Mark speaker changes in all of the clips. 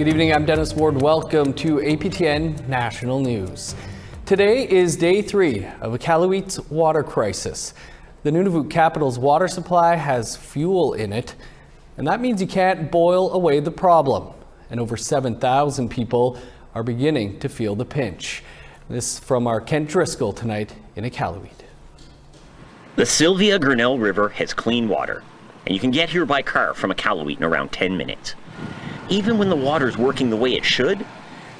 Speaker 1: Good evening, I'm Dennis Ward. Welcome to APTN National News. Today is day 3 of Iqaluit's water crisis. The Nunavut capital's water supply has fuel in it, and that means you can't boil away the problem. And over 7,000 people are beginning to feel the pinch. This from our Kent Driscoll tonight in Iqaluit.
Speaker 2: The Sylvia Grinnell River has clean water, and you can get here by car from Iqaluit in around 10 minutes. Even when the water's working the way it should,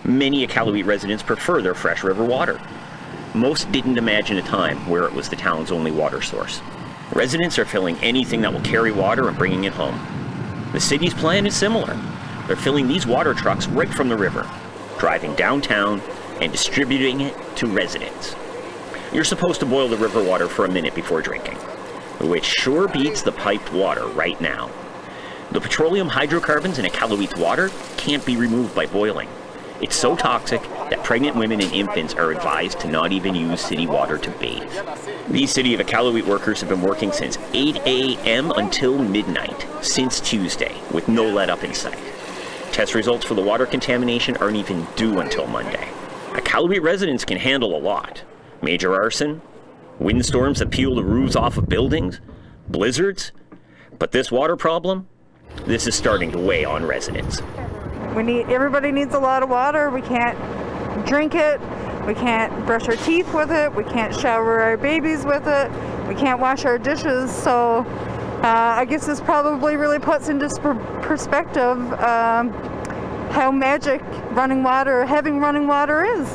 Speaker 2: many Iqaluit residents prefer their fresh river water. Most didn't imagine a time where it was the town's only water source. Residents are filling anything that will carry water and bringing it home. The city's plan is similar. They're filling these water trucks right from the river, driving downtown and distributing it to residents. You're supposed to boil the river water for a minute before drinking, which sure beats the piped water right now. The petroleum hydrocarbons in Iqaluit's water can't be removed by boiling. It's so toxic that pregnant women and infants are advised to not even use city water to bathe. These City of Iqaluit workers have been working since 8 a.m. until midnight, since Tuesday, with no let-up in sight. Test results for the water contamination aren't even due until Monday. Iqaluit residents can handle a lot. Major arson, windstorms that peel the roofs off of buildings, blizzards. But this water problem, this is starting to weigh on residents.
Speaker 3: Everybody needs a lot of water. We can't drink it. We can't brush our teeth with it. We can't shower our babies with it. We can't wash our dishes. So I guess this probably really puts into perspective how magic having running water is.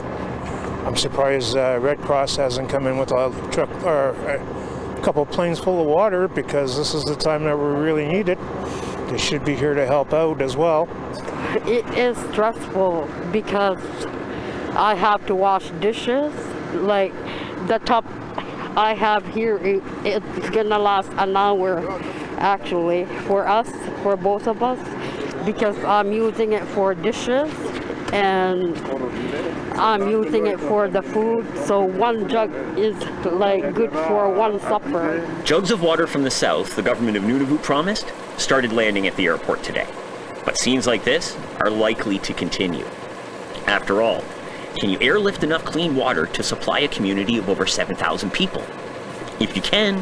Speaker 4: I'm surprised Red Cross hasn't come in with a truck or a couple planes full of water, because this is the time that we really need it. They should be here to help out as well.
Speaker 5: It is stressful because I have to wash dishes. Like the top I have here, it's gonna last an hour actually for both of us, because I'm using it for dishes and I'm using it for the food, so one jug is like good for one supper.
Speaker 2: Jugs of water from the south, the government of Nunavut promised, started landing at the airport today. But scenes like this are likely to continue. After all, can you airlift enough clean water to supply a community of over 7,000 people? If you can,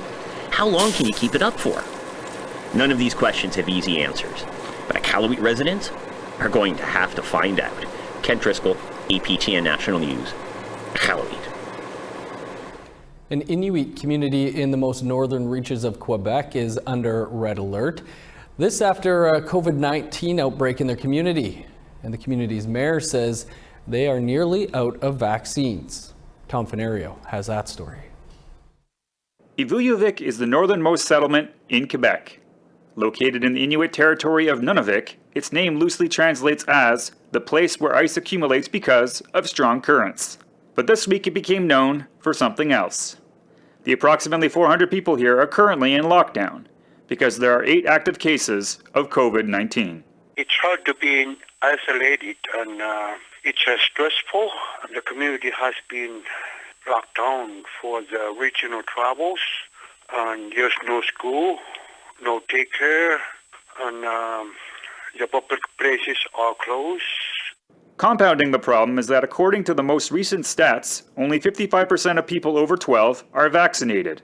Speaker 2: how long can you keep it up for? None of these questions have easy answers, but Iqaluit residents are going to have to find out. Kent Driscoll, APTN National News, Iqaluit.
Speaker 1: An Inuit community in the most northern reaches of Quebec is under red alert. This after a COVID-19 outbreak in their community. And the community's mayor says they are nearly out of vaccines. Tom Fenario has that story.
Speaker 6: Ivuyuvik is the northernmost settlement in Quebec. Located in the Inuit territory of Nunavik, its name loosely translates as the place where ice accumulates because of strong currents. But this week it became known for something else. The approximately 400 people here are currently in lockdown because there are 8 active cases of COVID-19.
Speaker 7: It's hard to be isolated, and it's stressful. The community has been locked down for the regional travels, and there's no school, no daycare, and the public places are closed.
Speaker 6: Compounding the problem is that according to the most recent stats, only 55% of people over 12 are vaccinated.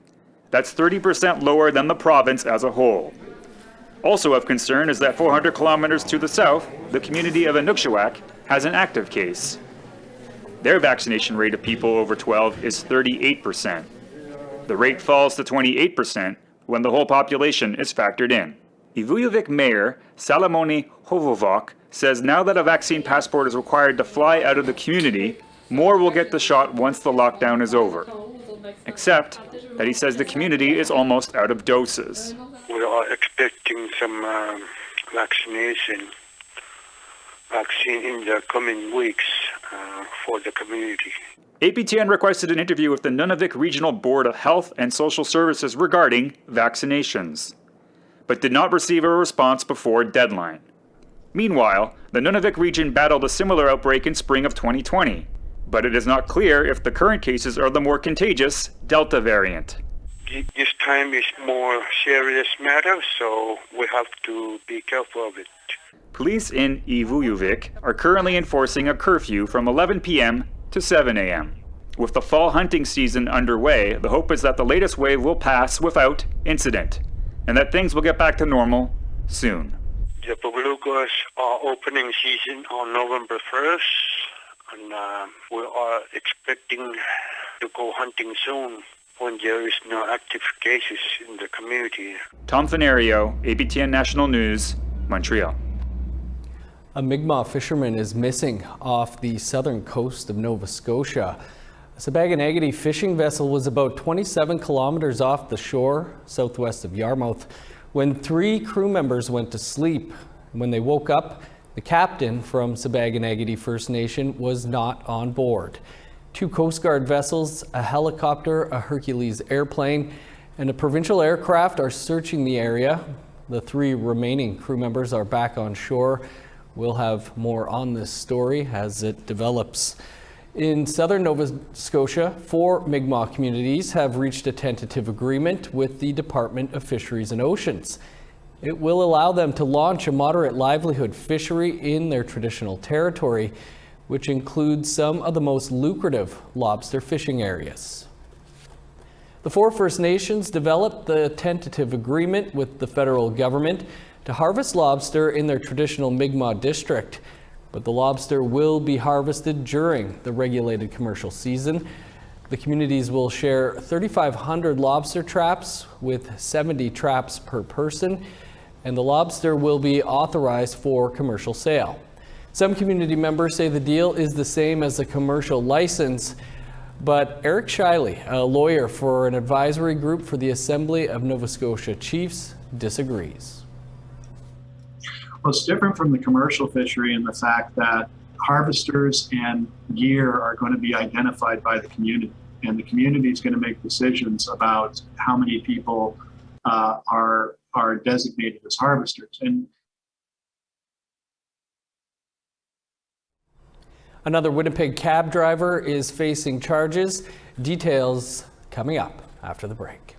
Speaker 6: That's 30% lower than the province as a whole. Also of concern is that 400 kilometers to the south, the community of Inukjuak has an active case. Their vaccination rate of people over 12 is 38%. The rate falls to 28% when the whole population is factored in. Ivuyuvik Mayor Salamoni Hovovok says now that a vaccine passport is required to fly out of the community, more will get the shot once the lockdown is over. Except that he says the community is almost out of doses.
Speaker 7: We are expecting some vaccine in the coming weeks for the community.
Speaker 6: APTN requested an interview with the Nunavik Regional Board of Health and Social Services regarding vaccinations, but did not receive a response before deadline. Meanwhile, the Nunavik region battled a similar outbreak in spring of 2020, but it is not clear if the current cases are the more contagious Delta variant.
Speaker 7: This time is more serious matter, so we have to be careful of it.
Speaker 6: Police in Ivuyuvik are currently enforcing a curfew from 11 p.m. to 7 a.m. With the fall hunting season underway, the hope is that the latest wave will pass without incident, and that things will get back to normal soon.
Speaker 7: The belugas are opening season on November 1st, and we are expecting to go hunting soon when there is no active cases in the community.
Speaker 6: Tom Fenario, APTN National News, Montreal.
Speaker 1: A Mi'kmaq fisherman is missing off the southern coast of Nova Scotia. A Sipekne'katik fishing vessel was about 27 kilometers off the shore, southwest of Yarmouth, when 3 crew members went to sleep. When they woke up, the captain from Sipekne'katik First Nation was not on board. 2 Coast Guard vessels, a helicopter, a Hercules airplane, and a provincial aircraft are searching the area. The 3 remaining crew members are back on shore. We'll have more on this story as it develops. In southern Nova Scotia, 4 Mi'kmaq communities have reached a tentative agreement with the Department of Fisheries and Oceans. It will allow them to launch a moderate livelihood fishery in their traditional territory, which includes some of the most lucrative lobster fishing areas. The 4 First Nations developed the tentative agreement with the federal government to harvest lobster in their traditional Mi'kmaq district, but the lobster will be harvested during the regulated commercial season. The communities will share 3,500 lobster traps with 70 traps per person, and the lobster will be authorized for commercial sale. Some community members say the deal is the same as a commercial license, but Eric Shiley, a lawyer for an advisory group for the Assembly of Nova Scotia Chiefs, disagrees.
Speaker 8: Well, it's different from the commercial fishery in the fact that harvesters and gear are going to be identified by the community, and the community is going to make decisions about how many people are designated as harvesters. And
Speaker 1: another Winnipeg cab driver is facing charges. Details coming up after the break.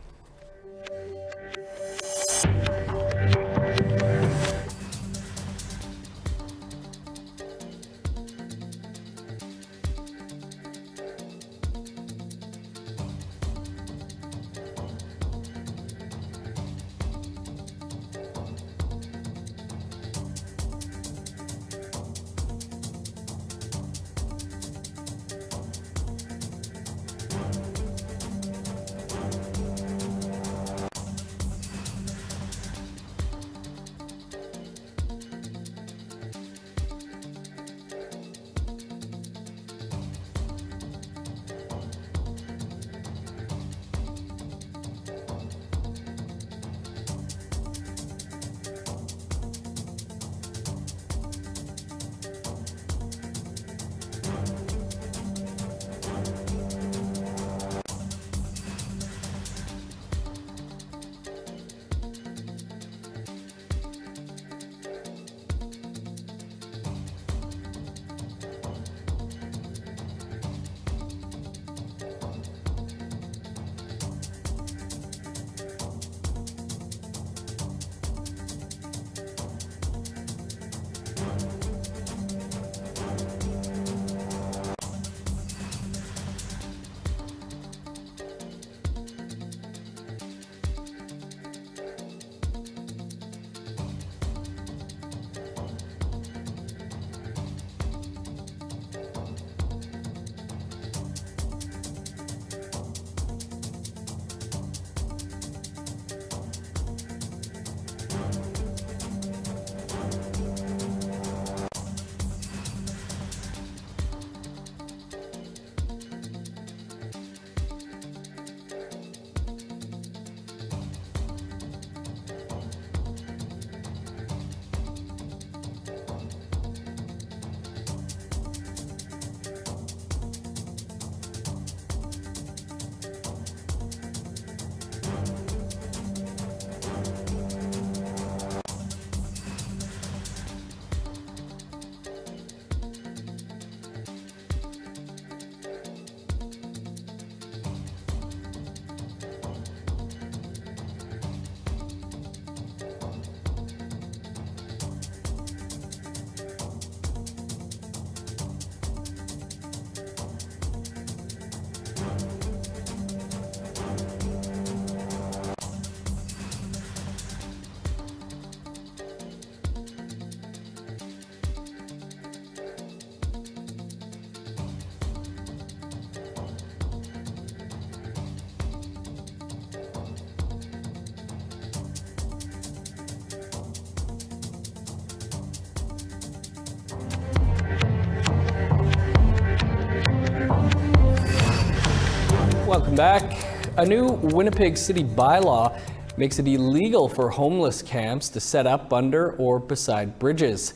Speaker 1: Welcome back. A new Winnipeg City bylaw makes it illegal for homeless camps to set up under or beside bridges.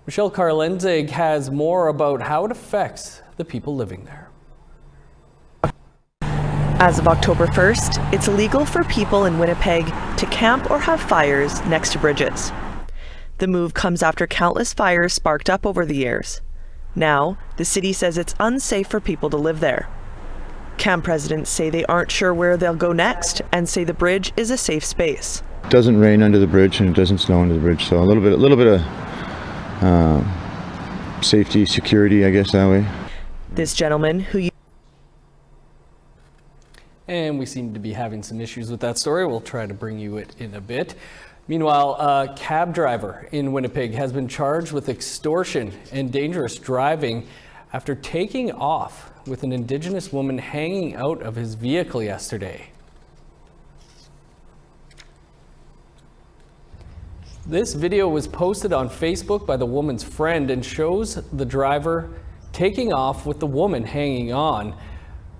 Speaker 1: Michelle Karlenzig has more about how it affects the people living there.
Speaker 9: As of October 1st, it's illegal for people in Winnipeg to camp or have fires next to bridges. The move comes after countless fires sparked up over the years. Now, the city says it's unsafe for people to live there. Camp residents say they aren't sure where they'll go next and say the bridge is a safe space.
Speaker 10: It doesn't rain under the bridge and it doesn't snow under the bridge, so a little bit of safety, security, I guess, that way.
Speaker 9: This gentleman, who
Speaker 1: And we seem to be having some issues with that story. We'll try to bring you it in a bit. Meanwhile, a cab driver in Winnipeg has been charged with extortion and dangerous driving after taking off with an Indigenous woman hanging out of his vehicle yesterday. This video was posted on Facebook by the woman's friend and shows the driver taking off with the woman hanging on.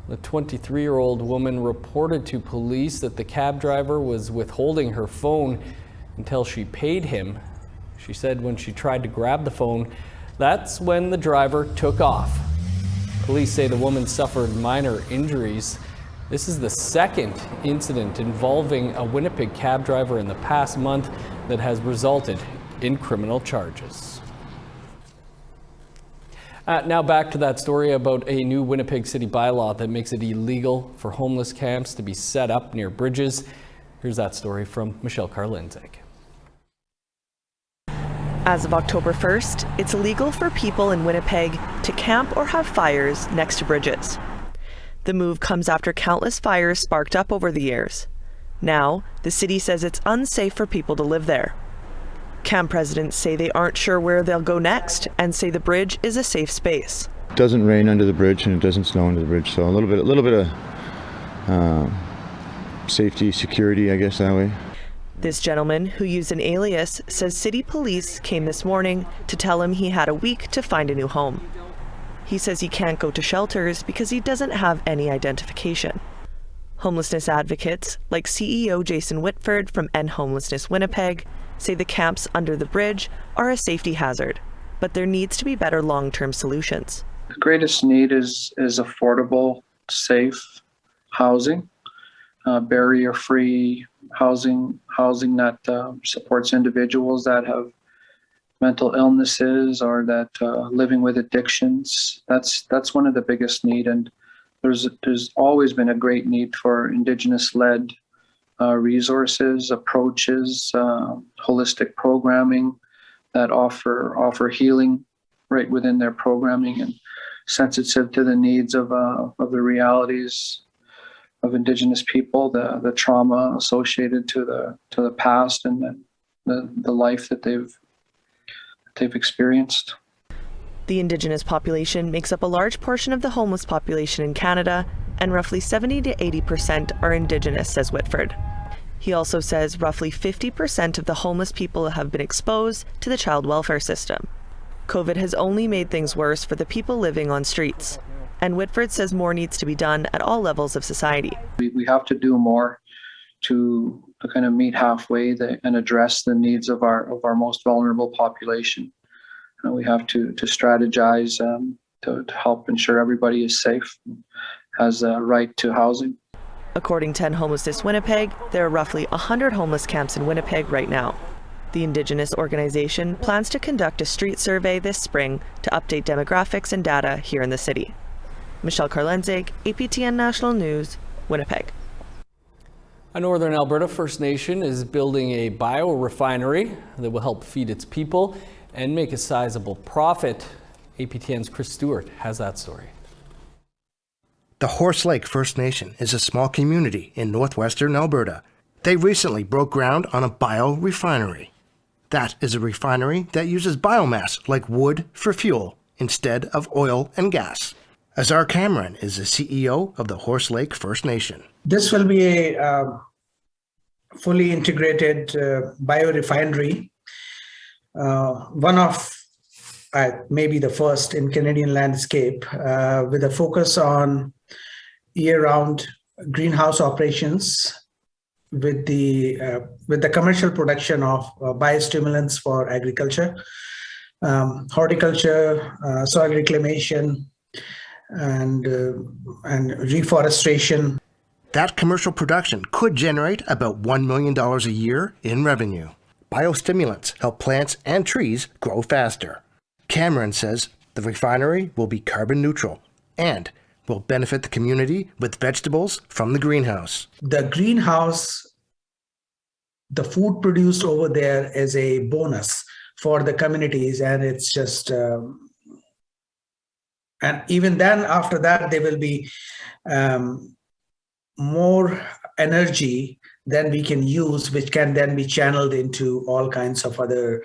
Speaker 1: The 23-year-old woman reported to police that the cab driver was withholding her phone until she paid him. She said when she tried to grab the phone, that's when the driver took off. Police say the woman suffered minor injuries. This is the second incident involving a Winnipeg cab driver in the past month that has resulted in criminal charges. Now back to that story about a new Winnipeg City bylaw that makes it illegal for homeless camps to be set up near bridges. Here's that story from Michelle Karlenzig.
Speaker 9: As of October 1st, it's illegal for people in Winnipeg to camp or have fires next to bridges. The move comes after countless fires sparked up over the years. Now, the city says it's unsafe for people to live there. Camp residents say they aren't sure where they'll go next and say the bridge is a safe space.
Speaker 10: It doesn't rain under the bridge and it doesn't snow under the bridge, so a little bit of safety, security, I guess, that way.
Speaker 9: This gentleman, who used an alias, says city police came this morning to tell him he had a week to find a new home. He says he can't go to shelters because he doesn't have any identification. Homelessness advocates, like CEO Jason Whitford from End Homelessness Winnipeg, say the camps under the bridge are a safety hazard, but there needs to be better long-term solutions.
Speaker 11: The greatest need is affordable, safe housing, barrier-free housing that supports individuals that have mental illnesses or that living with addictions. That's one of the biggest need, and there's always been a great need for Indigenous-led resources, approaches, holistic programming that offer healing right within their programming and sensitive to the needs of the realities of Indigenous people, the trauma associated to the past and the life that they've experienced.
Speaker 9: The Indigenous population makes up a large portion of the homeless population in Canada, and roughly 70 to 80% are Indigenous, says Whitford. He also says roughly 50% of the homeless people have been exposed to the child welfare system. COVID has only made things worse for the people living on streets, and Whitford says more needs to be done at all levels of society.
Speaker 11: We have to do more to kind of meet halfway and address the needs of our most vulnerable population. And we have to strategize to help ensure everybody is safe, has a right to housing.
Speaker 9: According to End Homelessness Winnipeg, there are roughly 100 homeless camps in Winnipeg right now. The Indigenous organization plans to conduct a street survey this spring to update demographics and data here in the city. Michelle Karlenzig, APTN National News, Winnipeg.
Speaker 1: A Northern Alberta First Nation is building a biorefinery that will help feed its people and make a sizable profit. APTN's Chris Stewart has that story.
Speaker 12: The Horse Lake First Nation is a small community in northwestern Alberta. They recently broke ground on a biorefinery. That is a refinery that uses biomass like wood for fuel instead of oil and gas. Azar Cameron is the CEO of the Horse Lake First Nation.
Speaker 13: This will be a fully integrated biorefinery, one of maybe the first in Canadian landscape, with a focus on year-round greenhouse operations with the commercial production of biostimulants for agriculture, horticulture, soil reclamation, and reforestation.
Speaker 12: That commercial production could generate about $1 million a year in revenue. Biostimulants help plants and trees grow faster. Cameron says the refinery will be carbon neutral and will benefit the community with vegetables from the greenhouse.
Speaker 13: The greenhouse, the food produced over there is a bonus for the communities, and it's just, and even then after that, there will be more energy than we can use, which can then be channeled into all kinds of other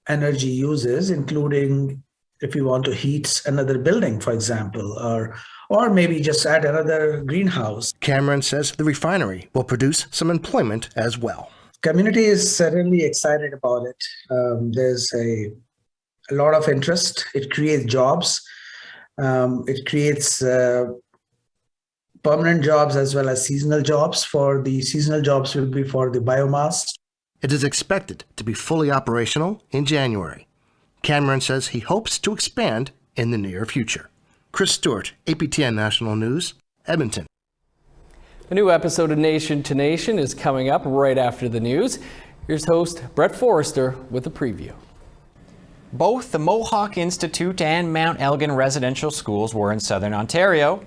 Speaker 13: energy uses, including if you want to heat another building, for example, or maybe just add another greenhouse.
Speaker 12: Cameron says the refinery will produce some employment as well.
Speaker 13: Community is certainly excited about it. There's a lot of interest. It creates jobs. It creates permanent jobs as well as seasonal jobs. For the seasonal jobs will be for the biomass.
Speaker 12: It is expected to be fully operational in January. Cameron says he hopes to expand in the near future. Chris Stewart, APTN National News, Edmonton.
Speaker 1: A new episode of Nation to Nation is coming up right after the news. Here's host Brett Forrester with a preview.
Speaker 14: Both the Mohawk Institute and Mount Elgin residential schools were in southern Ontario.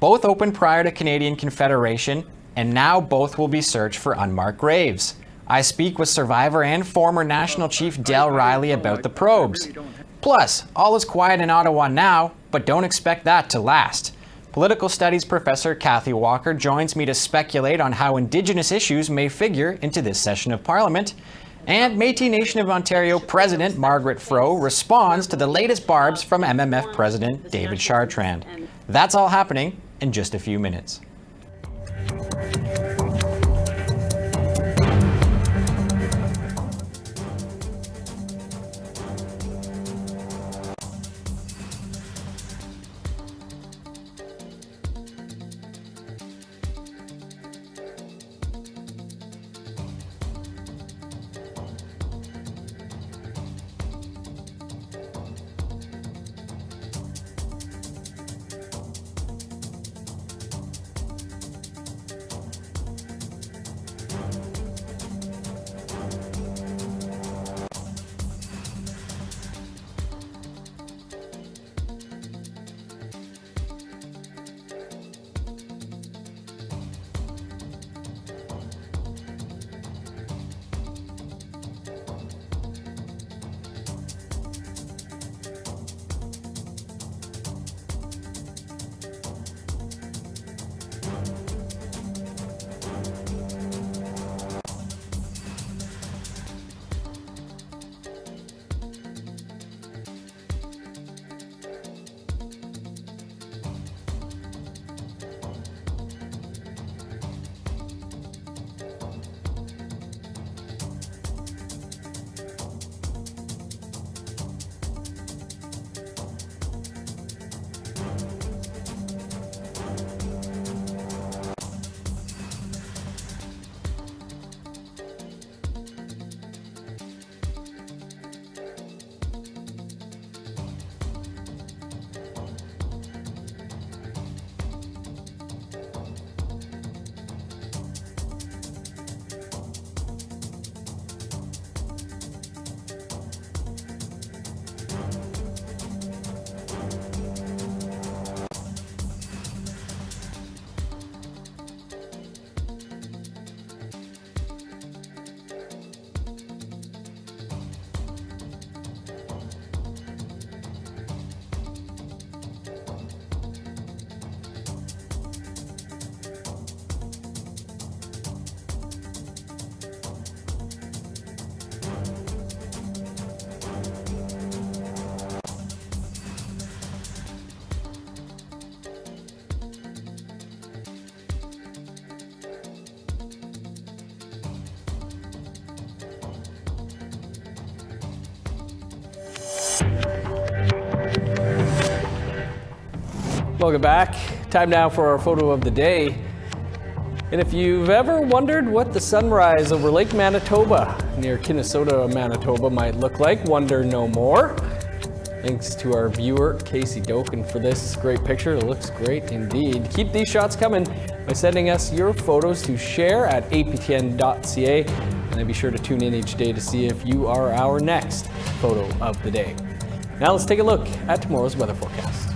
Speaker 14: Both opened prior to Canadian Confederation, and now both will be searched for unmarked graves. I speak with survivor and former National Chief Del Riley about the probes. Plus, all is quiet in Ottawa now, but don't expect that to last. Political Studies professor Kathy Walker joins me to speculate on how Indigenous issues may figure into this session of Parliament. And Métis Nation of Ontario President Margaret Froh responds to the latest barbs from MMF President David Chartrand. That's all happening in just a few minutes.
Speaker 1: Welcome back. Time now for our photo of the day. And if you've ever wondered what the sunrise over Lake Manitoba near Kinnesota, Manitoba might look like, wonder no more. Thanks to our viewer, Casey Doken, for this great picture. It looks great indeed. Keep these shots coming by sending us your photos to share at aptn.ca. And then be sure to tune in each day to see if you are our next photo of the day. Now let's take a look at tomorrow's weather forecast.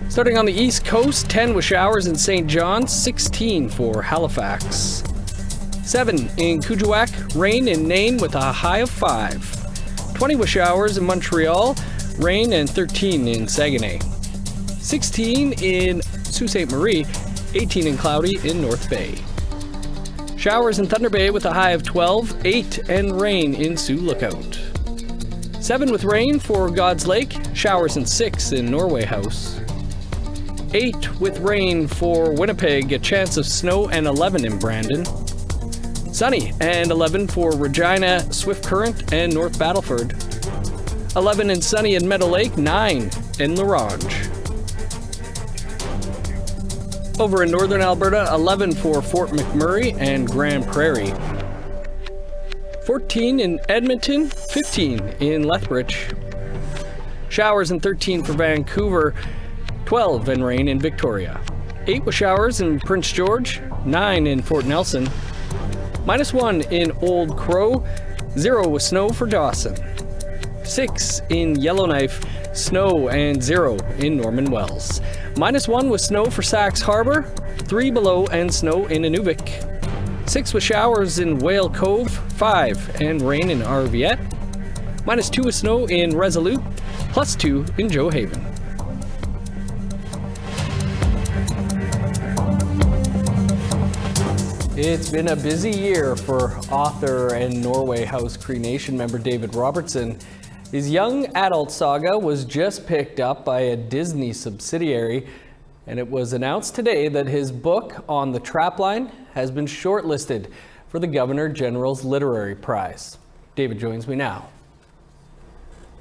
Speaker 1: Starting on the East Coast, 10 with showers in St. John's, 16 for Halifax. 7 in Kuujjuaq, rain in Nain with a high of 5. 20 with showers in Montreal, rain, and 13 in Saguenay. 16 in Sault Ste. Marie, 18 and cloudy in North Bay. Showers in Thunder Bay with a high of 12, 8 and rain in Sioux Lookout. 7 with rain for God's Lake, showers in 6 in Norway House. 8 with rain for Winnipeg, a chance of snow, and 11 in Brandon. Sunny and 11 for Regina, Swift Current, and North Battleford. 11 and sunny in Meadow Lake, 9 in La Ronge. Over in northern Alberta, 11 for Fort McMurray and Grand Prairie. 14 in Edmonton, 15 in Lethbridge. Showers and 13 for Vancouver, 12 and rain in Victoria. 8 with showers in Prince George, 9 in Fort Nelson. -1 in Old Crow, 0 with snow for Dawson. 6 in Yellowknife, snow, and 0 in Norman Wells. -1 with snow for Sax Harbor, 3 below and snow in Inuvik. 6 with showers in Whale Cove, 5 and rain in Arviette. -2 with snow in Resolute, +2 in Joe Haven. It's been a busy year for author and Norway House Cree Nation member David Robertson. His young adult saga was just picked up by a Disney subsidiary, and it was announced today that his book On the Trapline has been shortlisted for the Governor General's Literary Prize. David joins me now.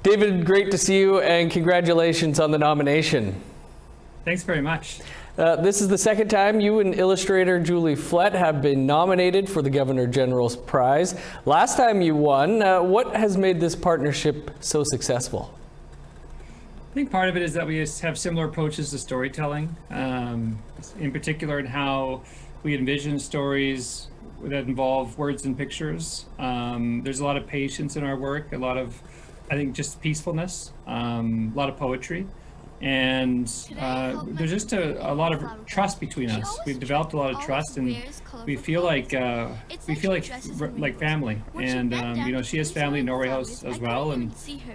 Speaker 1: David, great to see you, and congratulations on the nomination.
Speaker 15: Thanks very much.
Speaker 1: This is the second time you and illustrator Julie Flett have been nominated for the Governor General's Prize. Last time you won. What has made this partnership so successful?
Speaker 15: I think part of it is that we have similar approaches to storytelling, in particular in how we envision stories that involve words and pictures. There's a lot of patience in our work, a lot of, I think, just peacefulness, a lot of poetry. And there's just a lot of trust between us. We've developed a lot of trust, and we feel like family. And you know, she has family in Norway House as well, and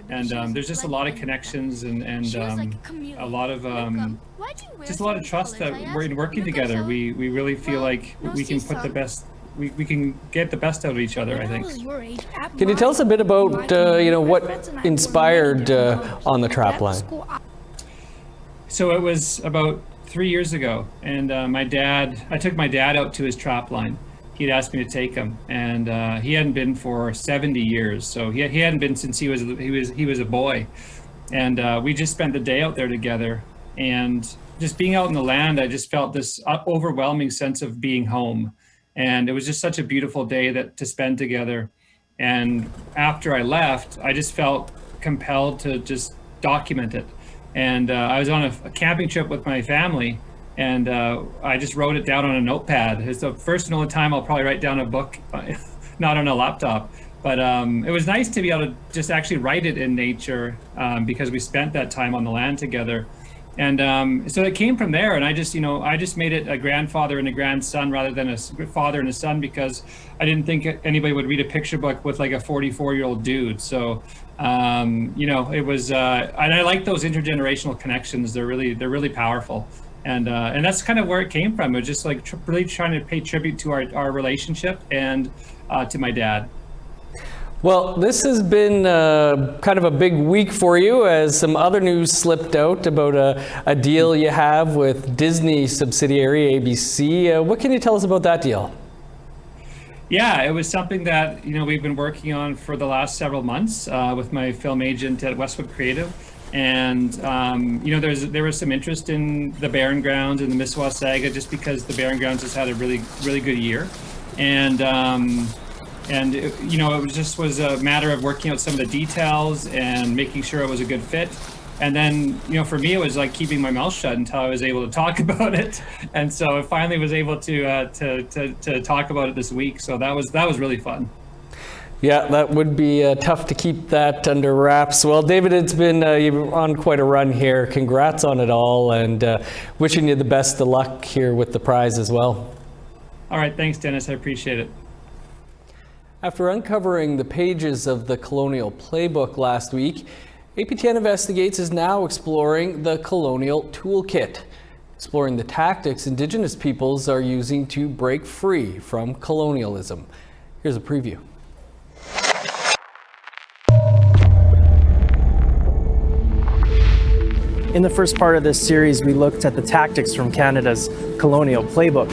Speaker 15: there's just a lot of connections and a lot of just a lot of trust that we're in working together. We really feel like we can put the best. We can get the best out of each other, I think.
Speaker 1: Can you tell us a bit about you know, what inspired On the Trapline?
Speaker 15: So it was about 3 years ago, and I took my dad out to his trap line. He'd asked me to take him, and he hadn't been for 70 years. So he hadn't been since he was a boy, and we just spent the day out there together. And just being out in the land, I just felt this overwhelming sense of being home, and it was just such a beautiful day to spend together. And after I left, I just felt compelled to just document it. And I was on a camping trip with my family, and I just wrote it down on a notepad. It's the first and only time I'll probably write down a book, not on a laptop. But it was nice to be able to just actually write it in nature, because we spent that time on the land together. And so it came from there, and I just made it a grandfather and a grandson rather than a father and a son, because I didn't think anybody would read a picture book with like a 44-year-old dude. So it was, and I like those intergenerational connections. They're really powerful, and that's kind of where it came from. It was just like really trying to pay tribute to our relationship and to my dad.
Speaker 1: Well, this has been kind of a big week for you, as some other news slipped out about a deal you have with Disney subsidiary ABC. What can you tell us about that deal?
Speaker 15: Yeah, it was something that we've been working on for the last several months with my film agent at Westwood Creative. And there was some interest in the Barron Grounds and the Mississauga just because the Barron Grounds has had a really good year, and it was a matter of working out some of the details and making sure it was a good fit. And then, for me, it was like keeping my mouth shut until I was able to talk about it. And so I finally was able to talk about it this week. So that was really fun.
Speaker 1: Yeah, that would be tough to keep that under wraps. Well, David, it's been you're on quite a run here. Congrats on it all, and wishing you the best of luck here with the prize as well.
Speaker 15: All right, thanks, Dennis. I appreciate it.
Speaker 1: After uncovering the pages of the Colonial Playbook last week, APTN Investigates is now exploring the Colonial Toolkit, exploring the tactics Indigenous peoples are using to break free from colonialism. Here's a preview.
Speaker 16: In the first part of this series, we looked at the tactics from Canada's Colonial Playbook.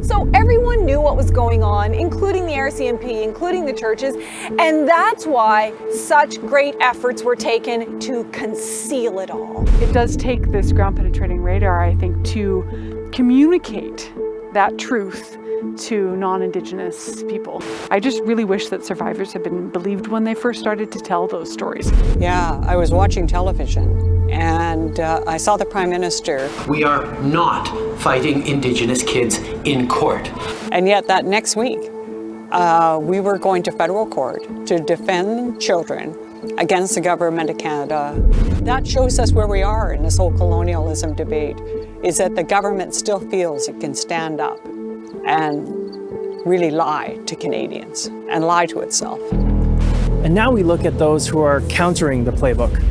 Speaker 17: So everyone knew what was going on, including the RCMP, including the churches, and that's why such great efforts were taken to conceal it all.
Speaker 18: It does take this ground-penetrating radar, I think, to communicate that truth to non-Indigenous people. I just really wish that survivors had been believed when they first started to tell those stories.
Speaker 19: Yeah, I was watching television and I saw the Prime Minister.
Speaker 20: We are not fighting Indigenous kids in court.
Speaker 19: And yet that next week, we were going to federal court to defend children against the government of Canada. That shows us where we are in this whole colonialism debate, is that the government still feels it can stand up and really lie to Canadians and lie to itself.
Speaker 16: And now we look at those who are countering the playbook.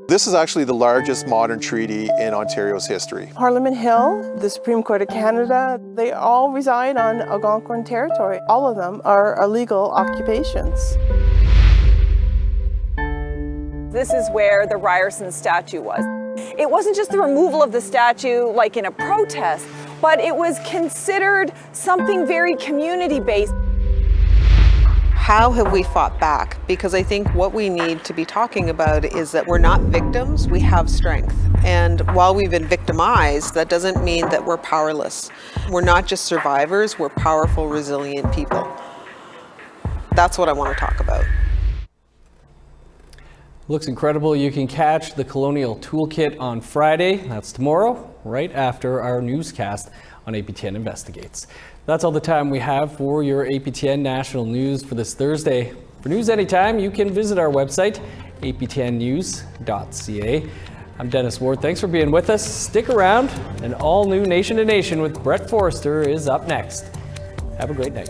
Speaker 21: This is actually the largest modern treaty in Ontario's history.
Speaker 22: Parliament Hill, the Supreme Court of Canada, they all reside on Algonquin territory. All of them are illegal occupations.
Speaker 17: This is where the Ryerson statue was. It wasn't just the removal of the statue like in a protest, but it was considered something very community-based.
Speaker 23: How have we fought back? Because I think what we need to be talking about is that we're not victims, we have strength. And while we've been victimized, that doesn't mean that we're powerless. We're not just survivors, we're powerful, resilient people. That's what I want to talk about.
Speaker 1: Looks incredible. You can catch the Colonial Toolkit on Friday. That's tomorrow, right after our newscast on APTN Investigates. That's all the time we have for your APTN National News for this Thursday. For news anytime, you can visit our website, aptnnews.ca. I'm Dennis Ward. Thanks for being with us. Stick around. An all-new Nation to Nation with Brett Forrester is up next. Have a great night.